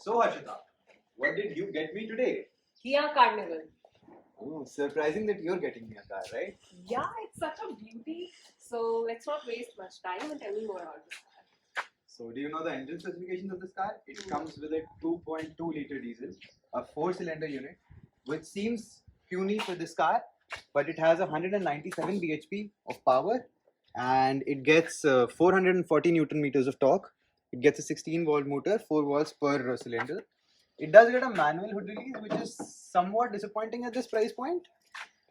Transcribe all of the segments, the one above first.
So Harshita, what did you get me today? Kia Carnival. Oh, surprising that you're getting me a car, right? Yeah, it's such a beauty. So let's not waste much time and tell me more about this car. So do you know the engine specifications of this car? It comes with a 2.2 liter diesel, a 4-cylinder unit, which seems puny for this car, but it has 197 bhp of power, and it gets 440 newton meters of torque. It gets a 16-volt motor, 4 volts per cylinder. It does get a manual hood release, which is somewhat disappointing at this price point.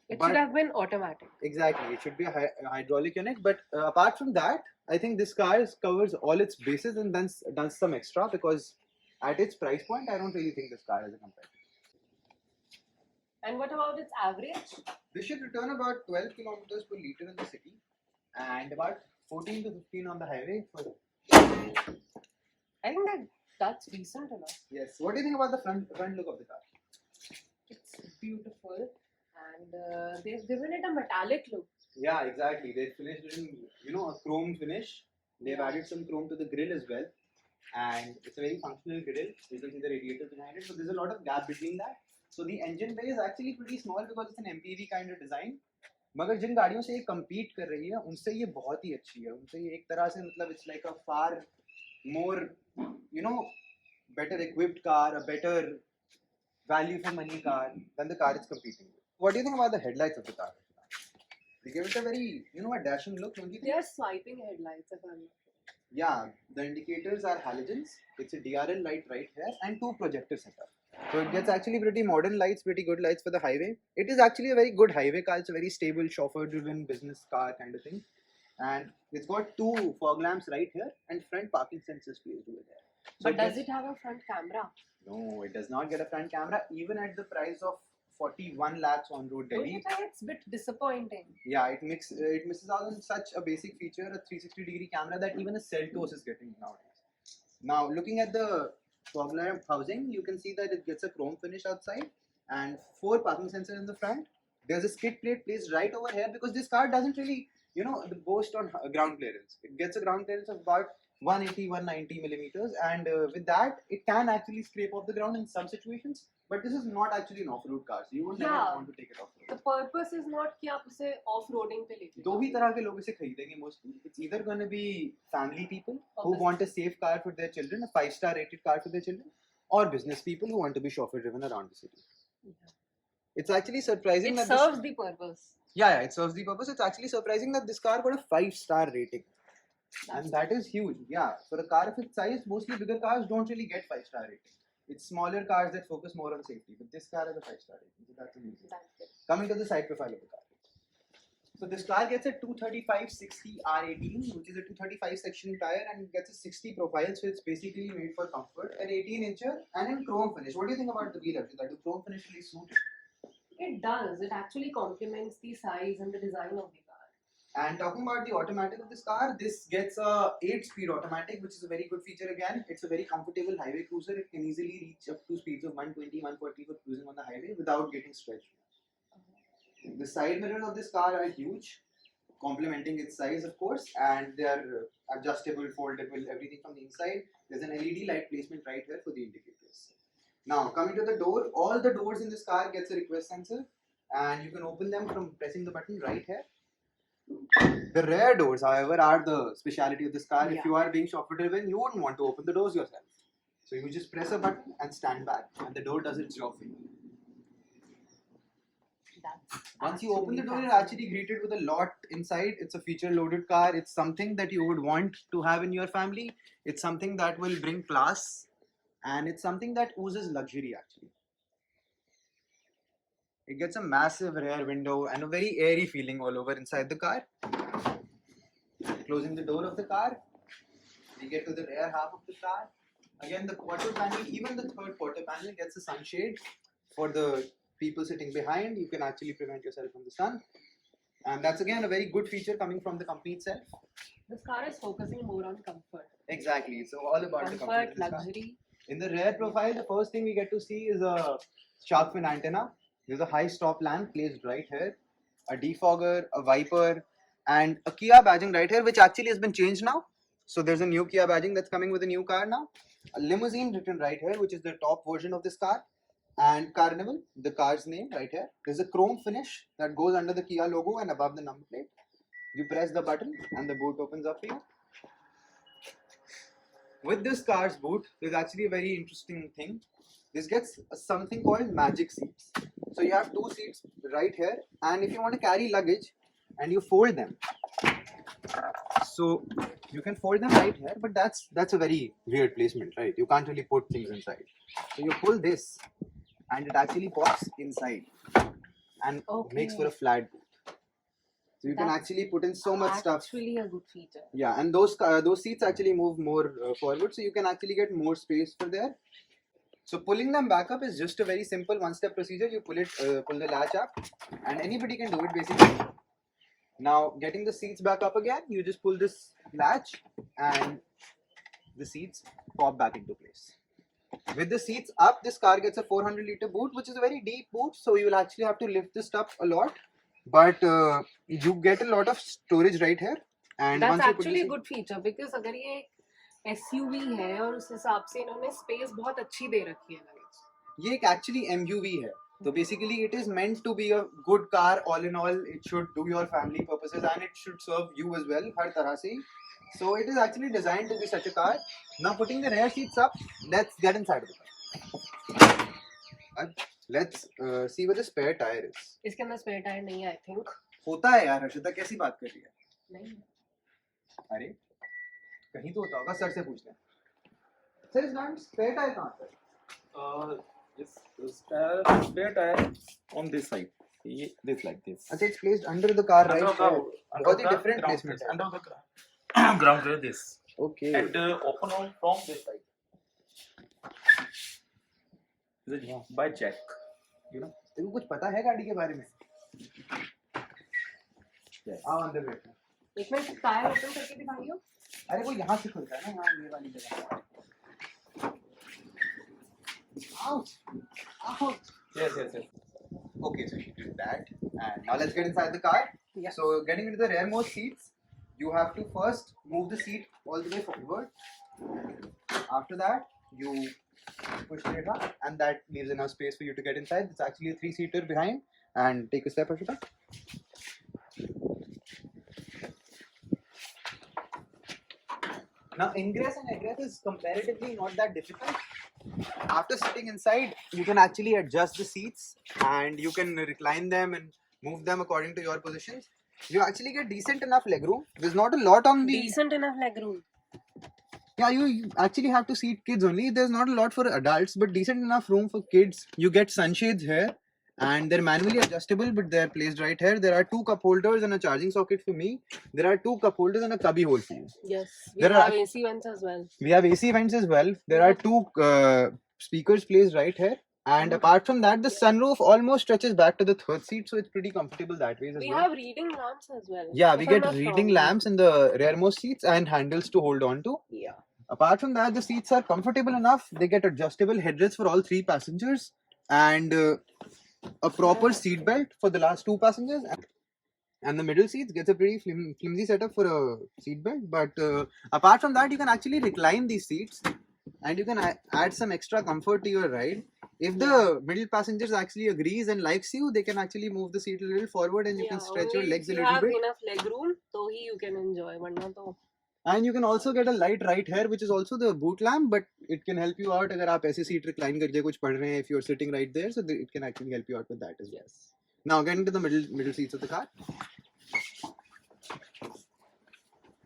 It But should have been automatic. exactly, it should be a hydraulic unit. But apart from that, I think this car covers all its bases and then does some extra, because at its price point, I don't really think this car is a competitor. And what about its average? This should return about 12 kilometers per liter in the city and about 14 to 15 on the highway. I think that's decent enough. Yes. What do you think about the front look of the car? It's beautiful, and they've given it a metallic look. Yeah, exactly. They finished it in a chrome finish. They've added some chrome to the grill as well, and it's a very functional grill. You can see the radiator behind it, so there's a lot of gap between that. So the engine bay is actually pretty small because it's an MPV kind of design. मगर जिन गाड़ियों से ये compete कर रही है उनसे ये बहुत ही अच्छी है. उनसे ये एक तरह से मतलब it's like a far more better equipped car, a better value for money car than the car it's competing with. What do you think about the headlights of the car? They give it a very, a dashing look, don't you think? They are swiping headlights, if I'm not wrong. Yeah, the indicators are halogens. It's a DRL light right here and 2 projector setup. So it gets actually pretty modern lights, pretty good lights for the highway. It is actually a very good highway car. It's a very stable, chauffeur-driven business car kind of thing. And it's got 2 fog lamps right here and front parking sensors placed over there. So But does it have a front camera? No, it does not get a front camera even at the price of 41 lakhs on road Don't Delhi. you think it's a bit disappointing? Yeah, it misses out on such a basic feature, a 360-degree camera that even a Seltos is getting nowadays. Now, looking at the fog lamp housing, you can see that it gets a chrome finish outside and 4 parking sensors in the front. There's a skid plate placed right over here because this car doesn't really, boast on ground clearance. It gets a ground clearance of about 180, 190 millimeters, and with that, it can actually scrape off the ground in some situations. But this is not actually an off-road car, so you would never want to take it off-road. The purpose is not कि आप उसे off-roading पे लेके दो ही तरह के लोग इसे खरीदेंगे mostly. It's either going to be family people who want a safe car for their children, a 5-star rated car for their children, or business people who want to be chauffeur-driven around the city. Yeah. It's actually surprising that it serves the purpose. Yeah, it serves the purpose. It's actually surprising that this car got a 5-star rating. And that is huge. Yeah, for a car of its size, mostly bigger cars don't really get 5-star rating. It's smaller cars that focus more on safety, but this car has a 5-star rating, so that's amazing. Coming to the side profile of the car. So this car gets a 235/60 R18, which is a 235 section tire, and it gets a 60 profile, so it's basically made for comfort. An 18-incher and in chrome finish. What do you think about the wheel, Arshita? Do chrome finish really suit it? It does. It actually complements the size and the design of the car. And talking about the automatic of this car, this gets a 8-speed automatic, which is a very good feature again. It's a very comfortable highway cruiser. It can easily reach up to speeds of 120, 140 for cruising on the highway without getting stretched. The side mirrors of this car are huge, complementing its size, of course, and they are adjustable, foldable, everything from the inside. There's an LED light placement right here for the indicators. Now, coming to the door, all the doors in this car gets a request sensor, and you can open them from pressing the button right here. The rear doors, however, are the speciality of this car. Yeah. If you are being chauffeur driven, you wouldn't want to open the doors yourself. So you just press a button and stand back, and the door does its job for you. Once you open the door, you're actually greeted with a lot inside. It's a feature-loaded car. It's something that you would want to have in your family. It's something that will bring class, and it's something that oozes luxury, actually. It gets a massive rear window and a very airy feeling all over inside the car. Closing the door of the car, we get to the rear half of the car. Again, the quarter panel, even the third quarter panel gets a sunshade for the people sitting behind. You can actually prevent yourself from the sun. And that's again a very good feature coming from the company itself. This car is focusing more on comfort. Exactly. It's all about the comfort, luxury. In the rear profile, the first thing we get to see is a shark fin antenna. There's a high stop lamp placed right here, a defogger, a wiper, and a Kia badging right here, which actually has been changed now. So there's a new Kia badging that's coming with a new car now. a limousine written right here, which is the top version of this car, and Carnival, the car's name right here. There's a chrome finish that goes under the Kia logo and above the number plate. You press the button and the boot opens up for you. With this car's boot, there's actually a very interesting thing. This gets something called magic seats. So you have two seats right here, and if you want to carry luggage and you fold them, so you can fold them right here, but that's a very weird placement, right? You can't really put things inside. So you pull this and it actually pops inside and makes for a flat boot. So you can That's actually put in so much stuff. Actually, a good feature. Yeah, and those seats actually move more forward, so you can actually get more space for there. So pulling them back up is just a very simple one-step procedure. You pull the latch up, and anybody can do it basically. Now getting the seats back up again, you just pull this latch, and the seats pop back into place. With the seats up, this car gets a 400-liter boot, which is a very deep boot, so you will actually have to lift this up a lot. But you get a lot of storage right here. And That's once you put actually a this good feature because अगर ये SUV है और उस हिसाब से इन्होंने space बहुत अच्छी दे रखी है लगेज. ये एक actually MUV है. So basically it is meant to be a good car all in all. It should do your family purposes and it should serve you as well हर तरह से. So it is actually designed to be such a car. Now putting the rear seats up, let's get inside of the car. Let's see where the spare tire is. इसके अंदर spare tyre नहीं है I think. होता है यार हर्षिता, कैसी बात कर रही है? नहीं. अरे कहीं तो होता होगा, सर से पूछते हैं. सर इस गाड़ी में स्पेयर टायर कहाँ पर? spare tire on this side. This like this. अच्छा, it's placed under the car right Under here. the- बहुत ही under the different ground placement clear, है. under the ground clear this Okay. and open on from this side. This is by jack. You know. तेरे को कुछ पता है गाड़ी के बारे में? Yes. आओ अंदर बैठो. एक मिनट टायर ओपन करके दिखाइयो. अरे वो यहाँ से खुलता है ना, यहाँ ये वाली जगह. Ouch! Ouch! Yes, yes, yes. Okay, so she did that, and now let's get inside the car. Yeah. So getting into the rearmost seats, you have to first move the seat all the way forward. After that, you push it up, and that leaves enough space for you to get inside. It's actually a 3-seater behind, and take a step, Ashita. Now ingress and egress is comparatively not that difficult. After sitting inside, you can actually adjust the seats and you can recline them and move them according to your positions. You actually get decent enough legroom. There's not a lot on the. Decent enough legroom. Yeah, you actually have to seat kids only. There's not a lot for adults, but decent enough room for kids. You get sunshades here, and they're manually adjustable, but they're placed right here. There are 2 cup holders and a charging socket for me. There are 2 cup holders and a cubby hole for you. Yes. We There are- have AC vents as well. We have AC vents as well. There are 2 speakers placed right here. And apart from that, the sunroof almost stretches back to the 3rd seat, so it's pretty comfortable that way as We well. have reading lamps as well. Yeah, we if I'm get not reading wrong. lamps in the rearmost seats and handles to hold on to. Yeah. Apart from that, the seats are comfortable enough. They get adjustable headrests for all 3 passengers and a proper seat belt for the last 2 passengers. And the middle seats gets a pretty flimsy setup for a seat belt. But apart from that, you can actually recline these seats and you can add some extra comfort to your ride. If the middle passengers actually agrees and likes you, they can actually move the seat a little forward and you can stretch your only legs a if you little have bit. enough legroom, so you can enjoy. वरना तो And you can also get a light right here, which is also the boot lamp, but it can help you out अगर आप ऐसे seat recline करके कुछ पढ़ रहे हैं, if you're sitting right there, so it can actually help you out with that as well. yes. Now getting to the middle seats of the car.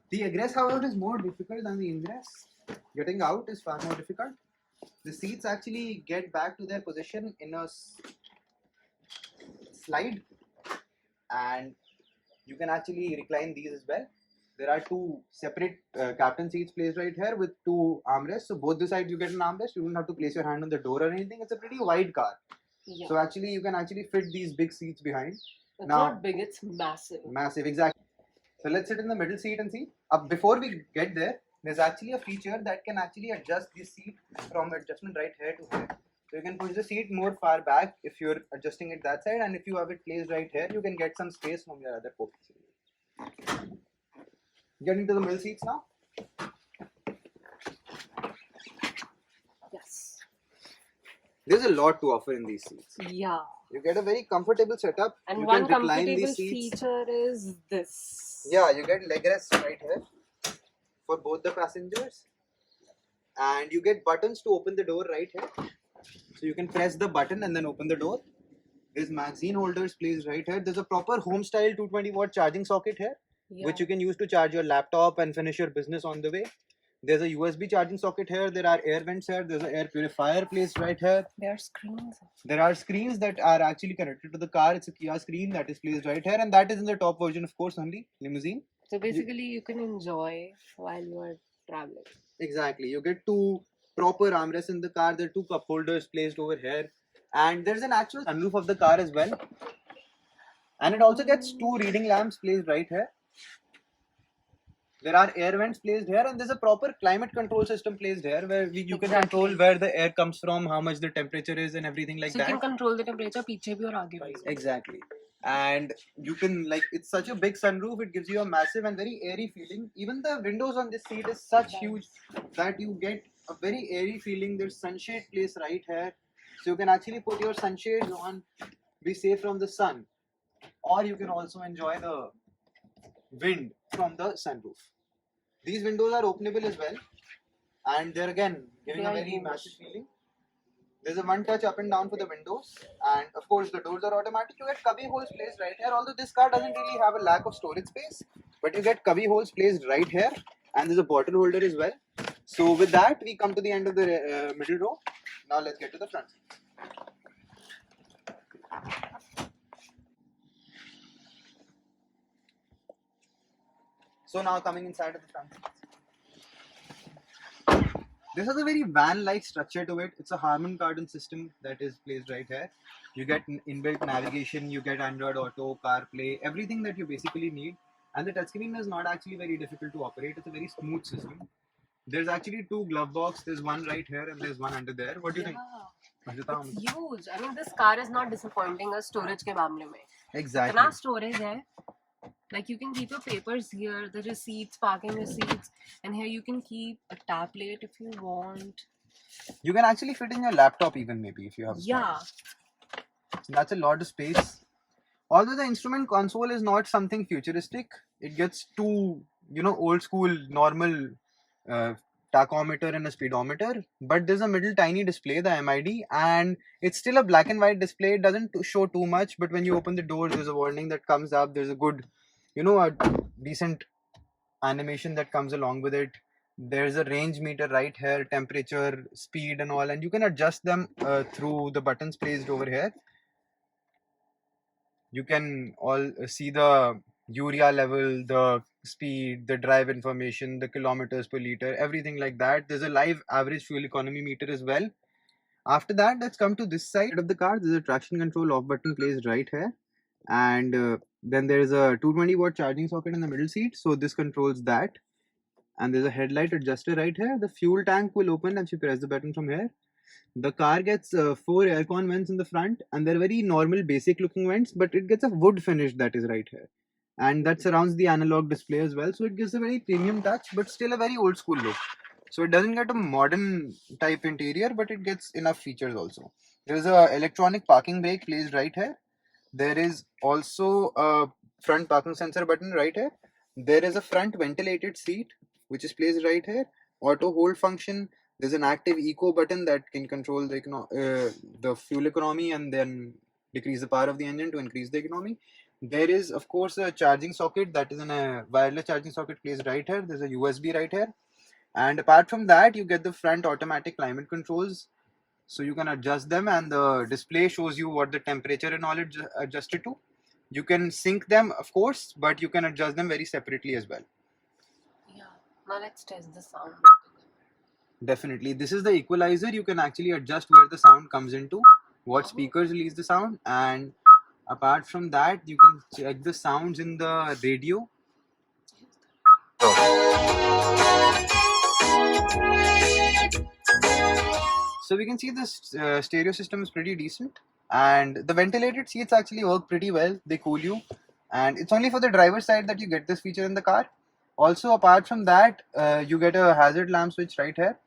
The egress, however, is more difficult than the ingress. Getting out is far more difficult. The seats actually get back to their position in a slide, and you can actually recline these as well. There are 2 separate captain seats placed right here with 2 armrests. So both the sides you get an armrest. You don't have to place your hand on the door or anything. It's a pretty wide car. Yeah. So actually you can actually fit these big seats behind. It's now- not big, it's massive. Massive, exactly. So let's sit in the middle seat and see. Before we get there, there's actually a feature that can actually adjust the seat from adjustment right here to here. So you can push the seat more far back if you're adjusting it that side, and if you have it placed right here, you can get some space from your other pockets. Getting to the middle seats now. There's a lot to offer in these seats. Yeah. You get a very comfortable setup. And you one can recline comfortable these seats. feature is this. Yeah, you get leg rests right here for both the passengers. And you get buttons to open the door right here. So you can press the button and then open the door. There's magazine holders placed right here. There's a proper home style 220-watt charging socket here, which you can use to charge your laptop and finish your business on the way. There's a USB charging socket here. There are air vents here. There's an air purifier placed right here. There are screens. There are screens that are actually connected to the car. It's a Kia screen that is placed right here, and that is in the top version, of course, only limousine. So basically, you can enjoy while you are traveling. Exactly. You get two proper armrests in the car. There are two cup holders placed over here, and there's an actual sunroof of the car as well. And it also gets two reading lamps placed right here. There are air vents placed here, and there's a proper climate control system placed here where you can control where the air comes from, how much the temperature is, and everything like So that. you can control the temperature पीछे भी और आगे भी. Exactly. And you can, like, it's such a big sunroof, it gives you a massive and very airy feeling. Even the windows on this seat is such huge that you get a very airy feeling. There's sunshade placed right here, so you can actually put your sunshades on, be safe from the sun, or you can also enjoy the wind from the sunroof. These windows are openable as well, and they're again giving a very massive feeling. There's a one touch up and down for the windows, and of course the doors are automatic. You get cubby holes placed right here. Although this car doesn't really have a lack of storage space, but you get cubby holes placed right here, and there's a bottle holder as well. So with that, we come to the end of the middle row. Now let's get to the front. So now coming inside of the front. This has a very van-like structure to it. It's a Harman Kardon system that is placed right here. You get inbuilt navigation, you get Android Auto, CarPlay, everything that you basically need. And the touchscreen is not actually very difficult to operate. It's a very smooth system. There's actually two glove box. There's one right here and there's one under there. What do you think? It's huge. I mean, this car is not disappointing us storage के मामले में. Exactly. इतना storage है. Like you can keep your papers here, the receipts, parking receipts, and here you can keep a tablet if you want. You can actually fit in your laptop even maybe if you have a Yeah. That's a lot of space. Although the instrument console is not something futuristic, it gets two, old school normal tachometer and a speedometer, but there's a middle tiny display, the MID, and it's still a black and white display. It doesn't show too much, but when you open the door, there's a warning that comes up. There's a good, a decent animation that comes along with it. There's a range meter right here, temperature, speed and all, and you can adjust them through the buttons placed over here. You can all see the urea level, the speed, the drive information, the kilometers per liter, everything like that. There's a live average fuel economy meter as well. After that, let's come to this side of the car. There's a traction control off button placed right here, and then there's a 220-watt charging socket in the middle seat, so this controls that. And there's a headlight adjuster right here. The fuel tank will open if you press the button from here. The car gets 4 aircon vents in the front, and they're very normal basic looking vents, but it gets a wood finish that is right here, and that surrounds the analog display as well, so it gives a very premium touch but still a very old school look. So it doesn't get a modern type interior, but it gets enough features also. There is a electronic parking brake placed right here. There is also a front parking sensor button right here. There is a front ventilated seat which is placed right here. Auto hold function. There's an active eco button that can control the fuel economy and then decrease the power of the engine to increase the economy. There is of course a charging socket that is in a wireless charging socket placed right here. There's a USB right here. And apart from that, you get the front automatic climate controls, so you can adjust them, and the display shows you what the temperature and all is adjusted to. You can sync them, of course, but you can adjust them very separately as well. Yeah. Now let's test the sound. Definitely. This is the equalizer. You can actually adjust where the sound comes into, what speakers release the sound, and apart from that, you can check the sounds in the radio. So we can see this stereo system is pretty decent, and the ventilated seats actually work pretty well. They cool you, and it's only for the driver's side that you get this feature in the car. Also, apart from that, you get a hazard lamp switch right here.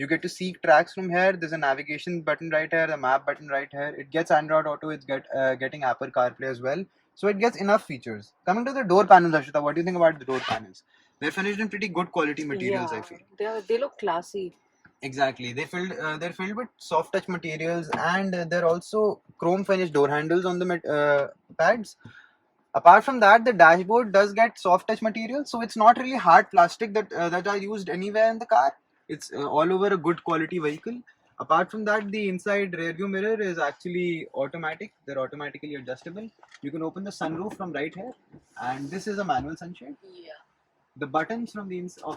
You get to seek tracks from here. There's a navigation button right here, the map button right here. It gets Android Auto. It's getting Apple CarPlay as well. So it gets enough features. Coming to the door panels, Ashita, what do you think about the door panels? They're finished in pretty good quality materials, I feel. They look classy. Exactly. They're filled with soft touch materials, and they're also chrome finished door handles on the pads. Apart from that, the dashboard does get soft touch material, so it's not really hard plastic that are used anywhere in the car. It's all over a good quality vehicle. Apart from that, the inside rear view mirror is actually automatic. They're automatically adjustable. You can open the sunroof from right here, and this is a manual sunshade. Yeah. The buttons from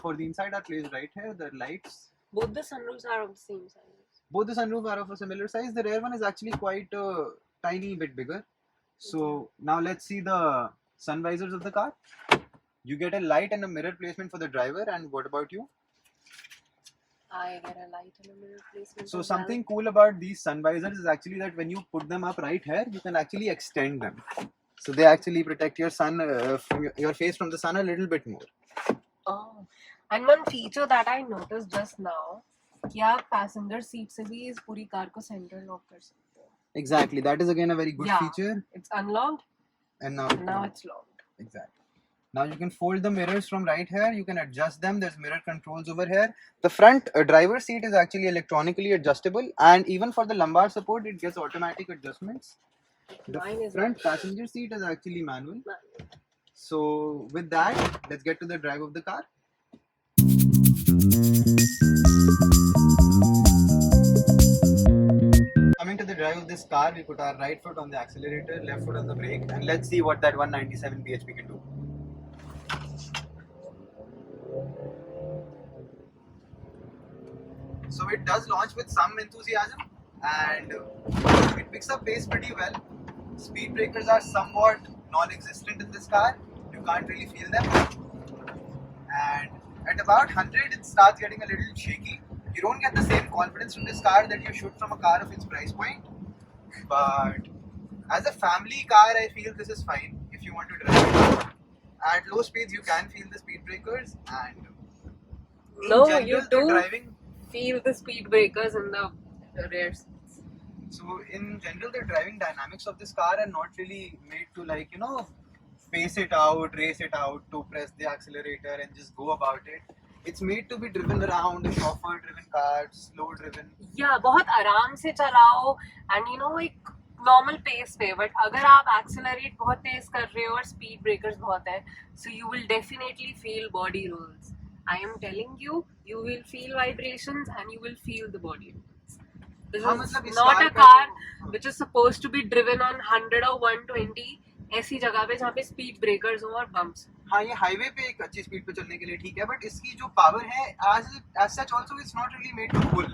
for the inside are placed right here. The lights. Both the sunroofs are of the same size. Both the sunroof are of a similar size. The rear one is actually quite a tiny bit bigger. So now let's see the sun visors of the car. You get a light and a mirror placement for the driver. And what about you? I get a light and a mirror placement. So something cool about these sun visors is actually that when you put them up right here, you can actually extend them. So they actually protect your your face from the sun a little bit more. Oh, and one feature that I noticed just now, कि आप passenger seat से भी इस पूरी car को center lock कर सकते हो. Exactly. That is again a very good feature. It's unlocked. And now it's locked. Exactly. Now you can fold the mirrors from right here. You can adjust them. There's mirror controls over here. The front driver seat is actually electronically adjustable, and even for the lumbar support, it gets automatic adjustments. The front passenger seat is actually manual. So with that, let's get to the drive of the car. Coming to the drive of this car, we put our right foot on the accelerator, left foot on the brake, and let's see what that 197 bhp can do. So it does launch with some enthusiasm, and it picks up pace pretty well. Speed breakers are somewhat non-existent in this car. You can't really feel them. And at about 100, it starts getting a little shaky. You don't get the same confidence from this car that you should from a car of its price point. But as a family car, I feel this is fine if you want to drive it. At low speeds, you can feel the speed breakers, and you do feel the speed breakers in the rear seats. So in general, the driving dynamics of this car are not really made to pace it out, race it out, to press the accelerator and just go about it. It's made to be driven around, a chauffeur-driven car, slow-driven. Yeah, बहुत आराम से चलाओ, and एक normal pace पे. But अगर आप accelerate बहुत तेज कर रहे हो और speed breakers बहुत है, so you will definitely feel body rolls. I am telling you, you will feel vibrations and you will feel the body rolls. This is not a car which is supposed to be driven on 100 or 120 ऐसी जगह पे जहाँ पे speed breakers हो और bumps. हाँ, ये highway पे एक अच्छी स्पीड पे चलने के लिए ठीक है, बट इसकी जो पावर है as such also it's not really made to pull.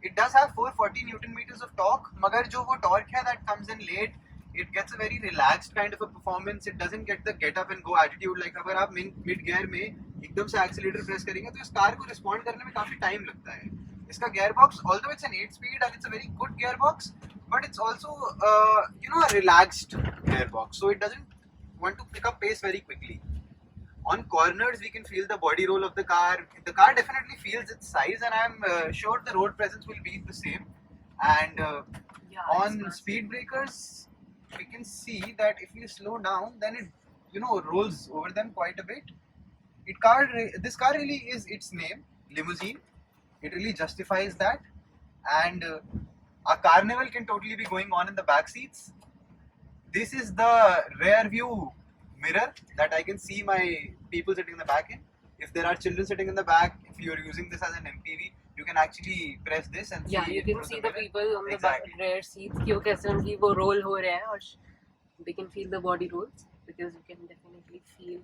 It does have 440 Newton meters of torque, मगर जो वो torque है that comes in late, it gets a very relaxed kind of a performance. It doesn't get the get up and go attitude. Like अगर आप mid gear में एकदम से accelerator press करेंगे तो इस कार को respond करने में काफी time लगता है. इसका gearbox, although it's an 8-speed and it's a very good gearbox, but it's also a relaxed gearbox, so it doesn't want to pick up pace very quickly. On corners, we can feel the body roll of the car. The car definitely feels its size, and I'm sure the road presence will be the same. And on speed breakers, we can see that if you slow down, then it rolls over them quite a bit. This car really is its name, limousine. It really justifies that, and a carnival can totally be going on in the back seats. This is the rear view mirror that I can see my people sitting in the back in. If there are children sitting in the back, if you are using this as an MPV, you can actually press this and you can see the people on the rear seats कि वो कैसे उनकी वो roll हो रहे हैं, और they can feel the body rolls because you can definitely feel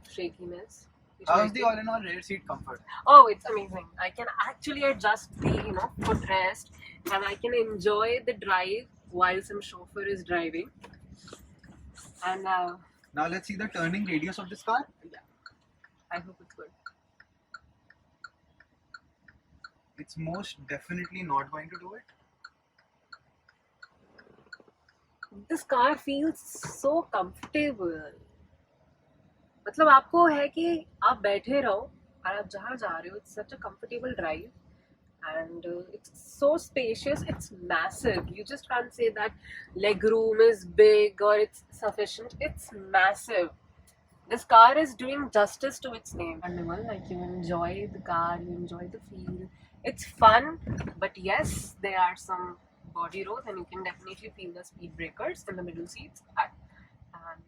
shakiness. How's the all-in-all rear seat comfort? Oh, it's amazing. I can actually adjust the footrest, and I can enjoy the drive while some chauffeur is driving. And now let's see the turning radius of this car. Yeah, I hope it's good. It's most definitely not going to do it. This car feels so comfortable. मतलब आपको है कि आप बैठे रहो और आप जहाँ जा रहे हो, it's such a comfortable drive, and it's so spacious. It's massive. You just can't say that leg room is big or it's sufficient. It's massive. This car is doing justice to its name. Carnival, like you enjoy the car, you enjoy the feel. It's fun, but yes, there are some body rolls, and you can definitely feel the speed breakers in the middle seats. And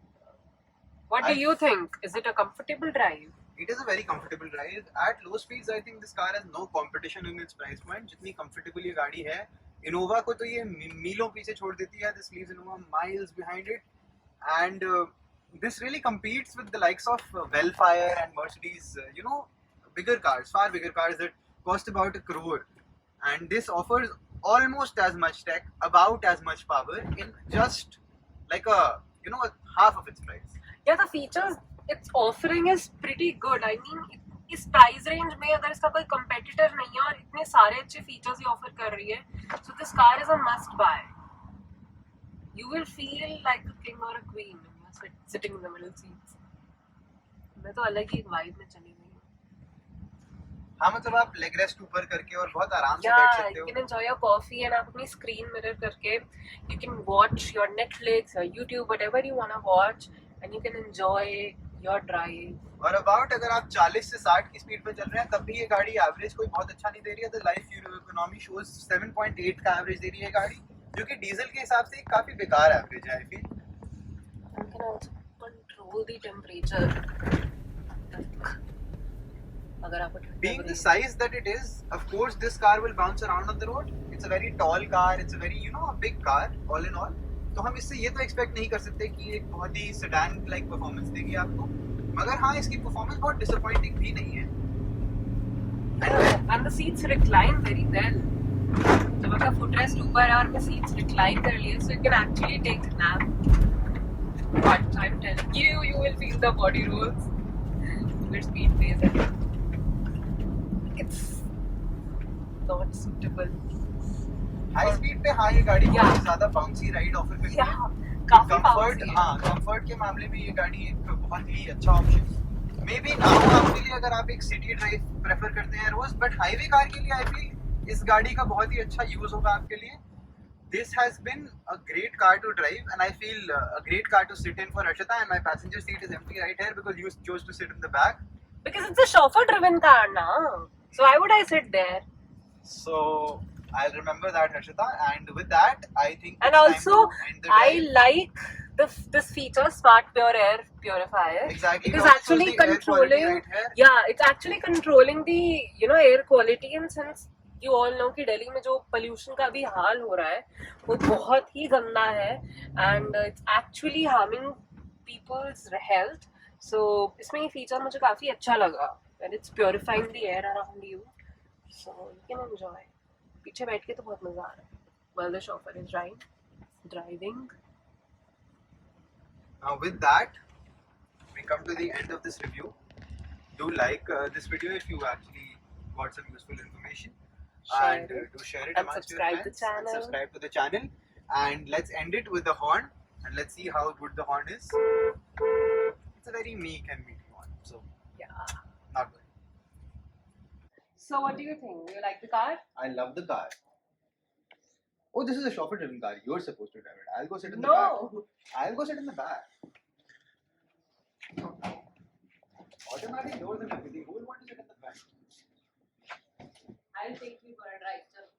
what do I- you think? Is it a comfortable drive? It is a very comfortable drive. At low speeds, I think this car has no competition in its price point. जितनी comfortable ये गाड़ी है, Innova को तो ये मीलों पीछे छोड़ देती है. This leaves Innova miles behind it, and this really competes with the likes of Velfire and Mercedes. Bigger cars, far bigger cars that cost about 1 crore, and this offers almost as much tech, about as much power in just like a half of its price. Yeah, the features it's offering is pretty good. I mean, इस price range में अगर इसका कोई competitor नहीं है और इतने सारे अच्छे फीचर्स ये ऑफर कर रही है, so this car is a must buy. You will feel like a king or a queen when you're sitting in the middle seats. मैं तो अलग ही वाइब में चली गई हूँ. हाँ, मतलब आप लेग रेस्ट ऊपर करके और बहुत आराम से बैठ Yeah, सकते you हो. can enjoy your coffee and आप अपनी screen mirror करके you can watch your Netflix or YouTube, whatever you wanna watch, and you can enjoy your drive. और अबाउट अगर आप 40 से 60 की स्पीड पे चल रहे हैं तब भी ये गाड़ी एवरेज कोई बहुत अच्छा नहीं दे रही है. द लाइफ इकोनॉमी शोज 7.8 का एवरेज दे रही है गाड़ी, जो कि डीजल के हिसाब से काफी बेकार एवरेज है. I feel You can also control the temperature. अगर आपको ठंडा being the लगे. size that it is, of course this car will bounce around on the road. It's a very tall car, it's a very a big car all in all. तो हम इससे ये तो expect नहीं कर सकते कि एक बहुत ही सेडान लाइक परफॉर्मेंस देगी आपको, मगर हाँ इसकी परफॉर्मेंस बहुत डिसअपॉइंटिंग भी नहीं है. And the seats recline very well. जब आपका footrest ऊपर है और आपने seats recline कर लिए, so you can actually take a nap. But I'm telling you, you will feel the body rolls. With speed plays it. It's not suitable. High speed पे हाँ ये गाड़ी Yeah. बहुत ज्यादा बाउंसी राइड ऑफर करती है. Yeah, काफी comfort, bouncy है. हाँ कंफर्ट के मामले में ये गाड़ी एक बहुत ही अच्छा ऑप्शन मे बी ना हो आपके लिए अगर आप एक सिटी ड्राइव प्रेफर करते हैं रोज, बट हाईवे कार के लिए आई फील इस गाड़ी का बहुत ही अच्छा यूज होगा आपके लिए. This has been a great car to drive, and I feel a great car to sit in for Arshita, and my passenger seat is empty right here because you chose to sit in the back. Because it's a chauffeur-driven car now. So why would I sit there? So I'll remember that, Arshita, and with that I think And it's time also, to end the I drive. like this feature, Smart Pure Air Purifier. Exactly. It is Also actually the air quality controlling. right here. Yeah, it's actually controlling the air quality, and since you all know कि दिल्ली में जो pollution का भी हाल हो रहा है वो बहुत ही गंदा है, and it's actually harming people's health. So इसमें ये feature मुझे काफी अच्छा लगा, and it's purifying the air around you, so you can enjoy. पीछे बैठ के तो बहुत मजा आ रहा है. While the chauffeur is driving. Now with that, we come to the end of this review. Do like this video if you actually got some useful information, Share and it. do share it And amongst your subscribe the friends. channel. And subscribe to the channel, and let's end it with the horn, and let's see how good the horn is. It's a very meek and meaty horn, so Yeah. not good. So what do you think? Do you like the car? I love the car. Oh, this is a chauffeur-driven car. You're supposed to drive it. I'll go sit in the No. back. I'll go sit in the back. Automatic doors and everything. Who will want to sit in the back? I'll take you for a drive. Chalo.